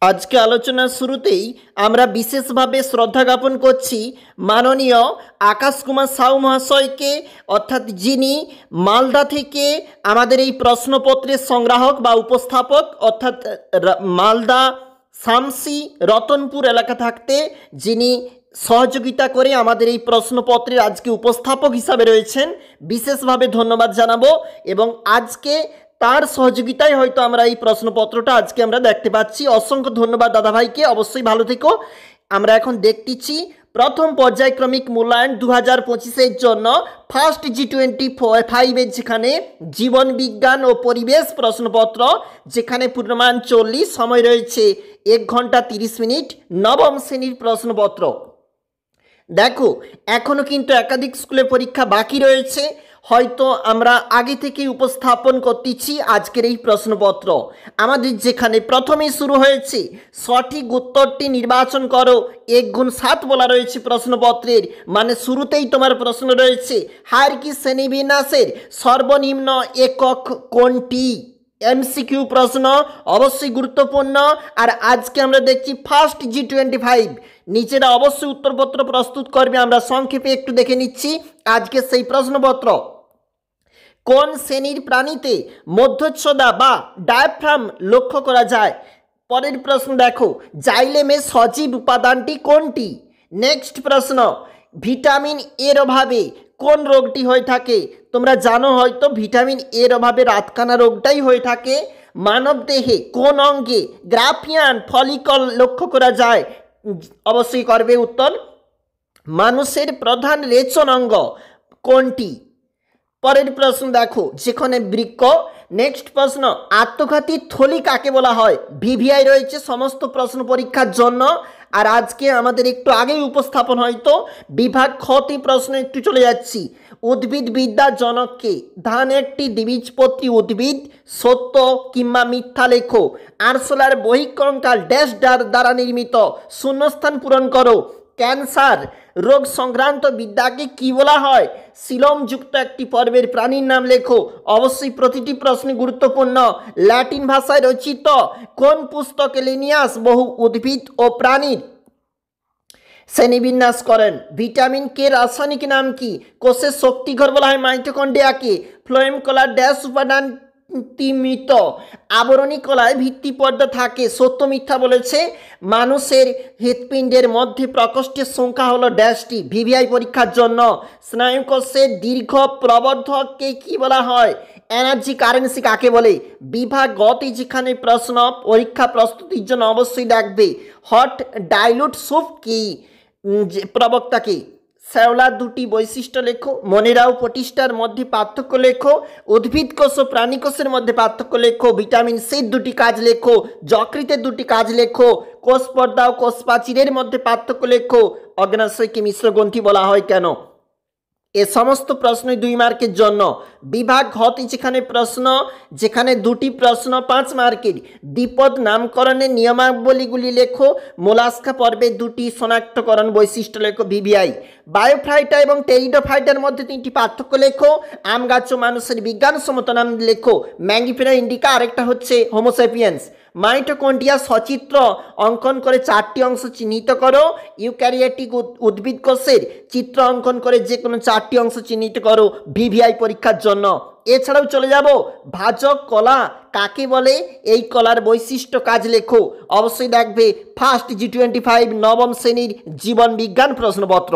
আজকে আলোচনার শুরুতেই আমরা বিশেষভাবে শ্রদ্ধা জ্ঞাপন করছি মাননীয় আকাশ কুমার সাউ মহাশয়কে, অর্থাৎ যিনি মালদা থেকে আমাদের এই প্রশ্নপত্রের সংগ্রাহক বা উপস্থাপক, অর্থাৎ মালদা শামসি রতনপুর এলাকা থাকতে যিনি সহযোগিতা করে আমাদের এই প্রশ্নপত্রের আজকে উপস্থাপক হিসাবে রয়েছেন। বিশেষভাবে ধন্যবাদ জানাবো এবং আজকে তার সহযোগিতায় হয়তো আমরা এই প্রশ্নপত্রটা আজকে আমরা দেখতে পাচ্ছি। অসংখ্য ধন্যবাদ দাদাভাইকে, অবশ্যই ভালো থেকো। আমরা এখন দেখতেছি প্রথম পর্যায়ক্রমিক মূল্যায়ন 2025-এর জন্য ফার্স্ট G25-এর যেখানে জীবন বিজ্ঞান ও পরিবেশ প্রশ্নপত্র, যেখানে পূর্ণমান 40, সময় রয়েছে 1 ঘন্টা 30 মিনিট, নবম শ্রেণীর প্রশ্নপত্র। দেখো এখনও কিন্তু একাধিক স্কুলে পরীক্ষা বাকি রয়েছে, হয়তো আমরা আগে থেকেই উপস্থাপন করতেছি আজকের এই প্রশ্নপত্র। আমাদের যেখানে প্রথমেই শুরু হয়েছে সঠিক উত্তরটি নির্বাচন করো, 1 গুণ 7 বলা রয়েছে প্রশ্নপত্রের, মানে শুরুতেই তোমার প্রশ্ন রয়েছে হায়ারার্কি শ্রেণীবিন্যাসের সর্বনিম্ন একক কোনটি। এমসিকিউ প্রশ্ন, অবশ্যই গুরুত্বপূর্ণ। আর আজকে আমরা দেখছি ফার্স্ট G25, নিচেরা অবশ্যই উত্তরপত্র প্রস্তুত করবে। আমরা সংক্ষেপে একটু দেখে নিচ্ছি আজকে সেই প্রশ্নপত্র। কোন শ্রেণীর প্রাণীতে মধ্যচ্ছদা বা ডায়াফ্রাম লক্ষ্য করা যায়? পরের প্রশ্ন দেখো, জাইলেমের সজীব উপাদানটি কোনটি? নেক্সট প্রশ্ন, ভিটামিন এর অভাবে কোন রোগটি হয়ে থাকে? তোমরা জানো হয়তো ভিটামিন এর অভাবে রাতকানা রোগটাই হয়ে থাকে। মানব দেহে কোন অঙ্গে গ্রাফিয়ান ফলিকল লক্ষ্য করা যায়? অবশ্যই করবে উত্তর। মানুষের প্রধান রেচন অঙ্গ কোনটি? পরের প্রশ্ন দেখো, যেখানে বৃক্ক। নেক্সট প্রশ্ন, আত্মঘাতী থলি কাকে বলা হয়? ভিভিআই রয়েছে সমস্ত প্রশ্ন পরীক্ষার জন্য। আর আজকে আমাদের একটু আগেই উপস্থাপন হয়তো বিভাগ খতে প্রশ্ন একটু চলে যাচ্ছি। উদ্ভিদ বিদ্যার জনককে? ধান একটি দ্বিবীজপত্রী উদ্ভিদ, সত্য কিংবা মিথ্যা লেখো। আরশোলার বহিঃকঙ্কাল ড্যাশ দ্বারা নির্মিত, শূন্যস্থান পূরণ করো। ক্যান্সার রোগ সংক্রান্ত বিদ্যাকে কি বলা হয়? সিলোমযুক্ত একটি পর্বের প্রাণীর নাম লেখো। অবশ্যই প্রতিটি প্রশ্ন গুরুত্বপূর্ণ। ল্যাটিন ভাষায় রচিত কোন পুস্তকে লিনিয়াস বহু উদ্ভিদ ও প্রাণীর শ্রেণীবিন্যাস করেন? ভিটামিন কে রাসায়নিক নাম কি? কোষের শক্তিঘর বলা হয় মাইটোকন্ড্রিয়াকে। ফ্লোয়েম কলার ড্যাশ উপাদান মৃত, আবরণী কলায় ভিত্তি পর্দা থাকে, সত্য মিথ্যা বলেছে। মানুষের হৃৎপিণ্ডের মধ্যে প্রকোষ্ঠের সংখ্যা হলো ড্যাশটি। ভিভিআই পরীক্ষার জন্য স্নায়ুকোষের দীর্ঘ প্রবর্ধককে কি বলা হয়? এনার্জি কারেন্সি কাকে বলে? বিভাগ গতে যেখানে প্রশ্ন পরীক্ষা প্রস্তুতির জন্য অবশ্যই দেখবে হট ডাইলুট স্যুপ কি? প্রবক্তাকে। শ্যাওলার দুটি বৈশিষ্ট্য লেখো। মনেরাও প্রতিষ্ঠার মধ্যে পার্থক্য লেখো। উদ্ভিদ কোষ ও প্রাণী কোষের মধ্যে পার্থক্য লেখো। ভিটামিন সির দুটি কাজ লেখো। যকৃতের দুটি কাজ লেখো। কোষ পর্দা ও কোষ প্রাচীরের মধ্যে পার্থক্য লেখো। অগ্নাশয়কে মিশ্র গ্রন্থি বলা হয় কেন? এ সমস্ত প্রশ্নই 2 মার্কের জন্য। বিভাগ ঘতে যেখানে প্রশ্ন, যেখানে দুটি প্রশ্ন 5 মার্কের। দ্বিপদ নামকরণের নিয়মাবলীগুলি লেখো। মোলাস্কা পর্বে দুটি শনাক্তকরণ বৈশিষ্ট্য লেখো। ভিভিআই। বায়োফাইটা এবং টেরিডোফাইটার মধ্যে 3টি পার্থক্য লেখো। আম গাছ ও মানুষের বিজ্ঞানসম্মত নাম লেখো। ম্যাঙ্গিফেরা ইন্ডিকা, আরেকটা হচ্ছে হোমোসেপিয়েন্স। মাইটোকন্ড্রিয়া সচিত্র অঙ্কন করে 4টি অংশ চিহ্নিত করো। ইউক্যারিওটিক উদ্ভিদ কোষের চিত্র অঙ্কন করে যে কোনো 4টি অংশ চিহ্নিত করো ভিভিআই পরীক্ষার জন্য। এছাড়াও চলে যাব ভাজক কলা কাকে বলে? এই কলার বৈশিষ্ট্য কাজ লেখো। অবশ্যই দেখবে ফার্স্ট G25 নবম শ্রেণীর জীবন বিজ্ঞান প্রশ্নপত্র।